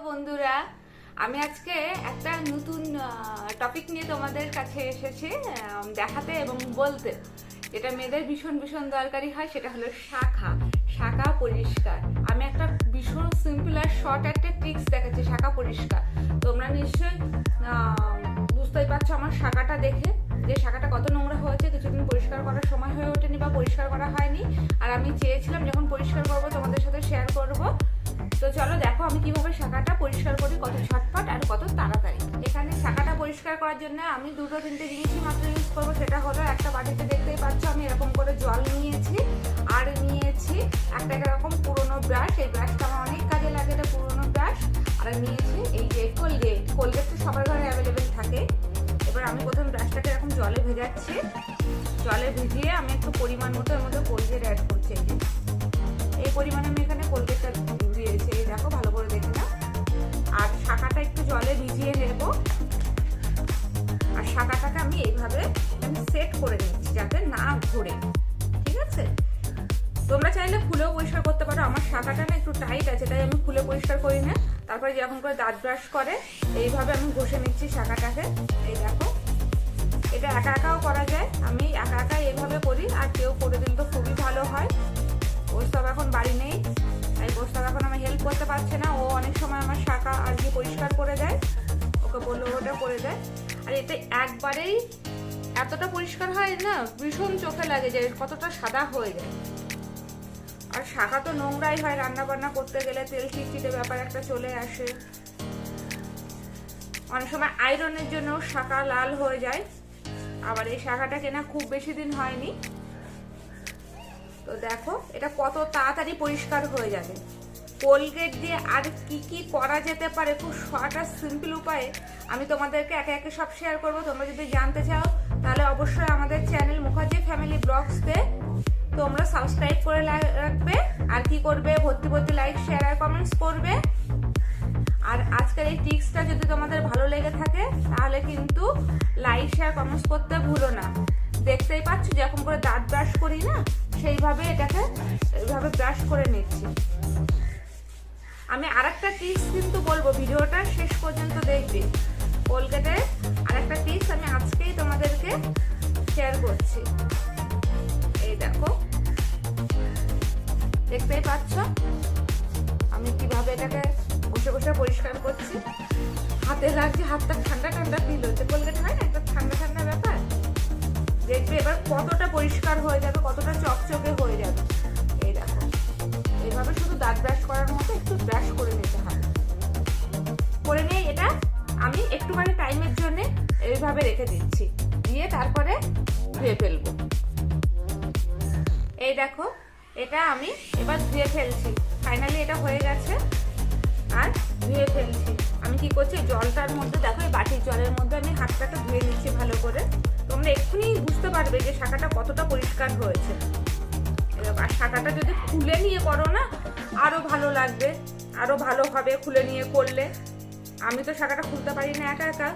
বন্ধুরা, আমি আজকে একটা নতুন টপিক নিয়ে তোমাদের কাছে এসেছি দেখাতে এবং বলতে। যেটা মেয়েদের ভীষণ ভীষণ দরকারি হয়, সেটা হলো শাখা পরিষ্কার। আমি একটা ভীষণ সিম্পল আর শর্ট একটা ট্রিক্স দেখাচ্ছি শাখা পরিষ্কার। তোমরা নিশ্চয়ই বুঝতেই পারছো আমার শাখাটা দেখে যে শাখাটা কত নোংরা হয়েছে। কিছুদিন পরিষ্কার করার সময় হয়ে ওঠেনি বা পরিষ্কার করা হয়নি, আর আমি চেয়েছিলাম যখন পরিষ্কার করবো তোমাদের সাথে শেয়ার করব। তো চলো দেখো আমি কিভাবে শাখাটা পরিষ্কার করি, কত ঝটপট আর কত তাড়াতাড়ি। এখানে শাখাটা পরিষ্কার করার জন্য আমি দুটো তিনটে জিনিসই মাত্র ইউজ করবো। সেটা হলো একটা বাটিতে দেখতেই পাচ্ছ আমি এরকম করে জল নিয়েছি, আর নিয়েছি একটা এরকম পুরোনো ব্রাশ। এই ব্রাশটা আমার অনেক কাজে লাগে, এটা পুরোনো ব্রাশ। আর নিয়েছি এই যে কোলগেট তো সবার ঘরে অ্যাভেলেবেল থাকে। এবার আমি প্রথম ব্রাশটাকে এরকম জলে ভেজাচ্ছি। জলে ভিজিয়ে আমি একটু পরিমাণ মতো এর মধ্যে কোলগেট অ্যাড করছি। এই পরিমাণে আমি এখানে কোলগেটটা দিয়েছি, এই দেখো ভালো করে দেখে নাও। আর শাখাটা একটু জলে ভিজিয়ে নেব, আর শাখাটাকে আমি এইভাবে সেট করে নিচ্ছি যাতে না ঘোরে। ঠিক আছে, তোমরা চাইলে খুলেও পরিষ্কার করতে পারো। আমার শাখাটা না একটু টাইট আছে, তাই আমি খুলে পরিষ্কার করি না। তারপরে যখন করে দাঁত ব্রাশ করে এইভাবে আমি ঘষে নিচ্ছি শাখাটাকে। এই দেখো, এটা একা একাও করা যায়, আমি একা একা এইভাবে করি। আর কেউ করে দিলে তো খুবই ভালো হয়। প্রস্তাব এখন বাড়ি নেই, তাই প্রস্তাব এখন আমার হেল্প করতে পারছে না। ও অনেক সময় আমার শাখা আর কি পরিষ্কার করে দেয়, ওকে বললো ওটা করে দেয়। আর এটা একবারেই এতটা পরিষ্কার হয় না, ভীষণ চোখে লাগে যে কতটা সাদা হয়ে যায়। আর শাখা তো নোংরাই হয়, রান্না বান্না করতে গেলে তেল চিটচিটে ব্যাপার একটা চলে আসে। অনেক সময় আয়রনের জন্য শাখা লাল হয়ে যায়। আবার এই শাখাটা কেনা খুব বেশি দিন হয়নি। তো দেখো এটা কত তাড়াতাড়ি পরিষ্কার হয়ে যাবে। কোলগেট দিয়ে আর কি কি করা যেতে পারে খুব শর্ট আর সিম্পল উপায়ে আমি তোমাদেরকে একে একে সব শেয়ার করবো। তোমরা যদি জানতে চাও তাহলে অবশ্যই আমাদের চ্যানেল মুখার্জি ফ্যামিলি ব্লগসকে তোমরা সাবস্ক্রাইব করে রাখবে। আর কি করবে, ভর্তি ভর্তি লাইক শেয়ার আর কমেন্টস করবে। আর আজকের এই টিপসটা যদি তোমাদের ভালো লেগে থাকে তাহলে কিন্তু লাইক শেয়ার কমেন্টস করতে ভুলো না। দেখতেই পাচ্ছ যখন করে দাঁত ব্রাশ করি না, সেইভাবে এটাকে এইভাবে ব্রাশ করে নিচ্ছি। আমি আরেকটা টিপস কিন্তু বলবো, ভিডিওটা শেষ পর্যন্ত দেখবে। কোলগেটের আরেকটা টিপস আমি আজকেই তোমাদেরকে শেয়ার করছি। এই দেখো, দেখতেই পাচ্ছ আমি কিভাবে এটাকে বসে বসে পরিষ্কার করছি। হাতে লাগছে, হাতটা ঠান্ডা ঠান্ডা ফিল হচ্ছে। কোলগেট হয় না একটা ঠান্ডা ঠান্ডা ব্যাপার। দেখবে এবার কতটা পরিষ্কার হয়ে যাবে, কতটা চকচকে হয়ে যাবে। এই দেখো, এইভাবে শুধু দাঁত ব্রাশ করার মতো একটু ব্রাশ করে নিতে হবে। করে নিয়ে এটা আমি একটুখানি টাইমের জন্য এইভাবে রেখে দিচ্ছি, দিয়ে তারপরে ধুয়ে ফেলবো। এই দেখো এটা আমি এবার ধুয়ে ফেলছি। ফাইনালি এটা হয়ে গেছে আর ধুয়ে ফেলছি। আমি কি করছি, জলটার মধ্যে দেখো এই বাটির জলের মধ্যে আমি হাতটাকে ধুয়ে নিচ্ছি ভালো করে। তোমরা এক্ষুনি বুঝতে পারবে যে শাখাটা কতটা পরিষ্কার হয়েছে। আর শাখাটা যদি খুলে নিয়ে করো না আরো ভালো লাগবে, আরো ভালো হবে খুলে নিয়ে করলে। আমি তো শাখাটা খুলতে পারি না একা একা,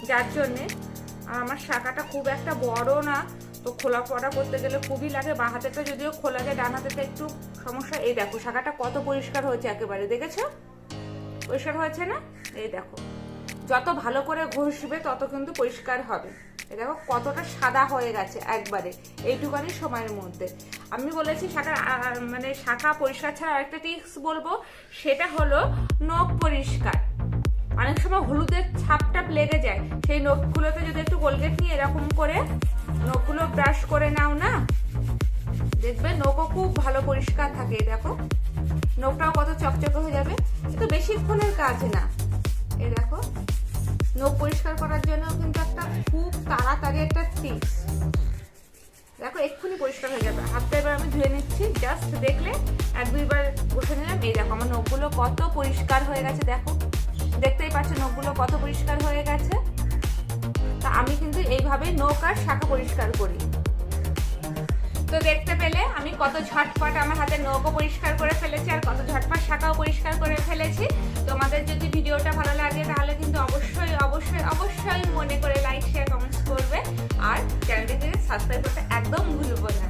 যার জন্যে। আর আমার শাখাটা খুব একটা বড় না, তো খোলা পড়া করতে গেলে খুবই লাগে। বাঁ হাতেটা যদিও খোলা যায়, ডান হাতেটা একটু সমস্যা। এই দেখো শাখাটা কত পরিষ্কার হয়েছে, একেবারে দেখেছো পরিষ্কার হয়েছে না? এই দেখো, যত ভালো করে ঘষবে তত কিন্তু পরিষ্কার হবে। এই দেখো কতটা সাদা হয়ে গেছে একবারে এইটুকানি সময়ের মধ্যে। আমি বলেছি শাখা পরিষ্কার ছাড়া আরেকটা টিপস বলবো, সেটা হলো নখ পরিষ্কার। অনেক সময় হলুদের ছাপটাপ লেগে যায়, সেই নখগুলোতে যদি একটু কোলগেট নিয়ে এরকম করে নখগুলো ব্রাশ করে নাও না, দেখবে নখও খুব ভালো পরিষ্কার থাকে। দেখো নখটাও কত চকচকে হয়ে যাবে। কিন্তু বেশিক্ষণের কাজ না। এই দেখো নখ পরিষ্কার করার জন্য কিন্তু একটা খুব তাড়াতাড়ি একটা টিপস। দেখো এক্ষুনি পরিষ্কার হয়ে যাবে। হাতটা এবার আমি ধুয়ে নিচ্ছি, জাস্ট দেখলে এক দুইবার বসে নিলাম। এই দেখো আমার নখগুলো কত পরিষ্কার হয়ে গেছে। দেখো দেখতেই পাচ্ছ নখগুলো কত পরিষ্কার হয়ে গেছে। তা আমি কিন্তু এইভাবে নখ আর শাখা পরিষ্কার করি। তো দেখতে পেলে আমি কত ঝটপট আমার হাতে নখও পরিষ্কার করে ফেলেছি, আর কত ঝটপট শাখাও পরিষ্কার করে ফেলেছি। তোমাদের যদি ভিডিওটা ভালো লাগে তাহলে কিন্তু অবশ্যই অবশ্যই অবশ্যই মনে করে লাইক শেয়ার কমেন্টস করবে। আর চ্যানেলটিকে সাবস্ক্রাইব করতে একদম ভুলবো না।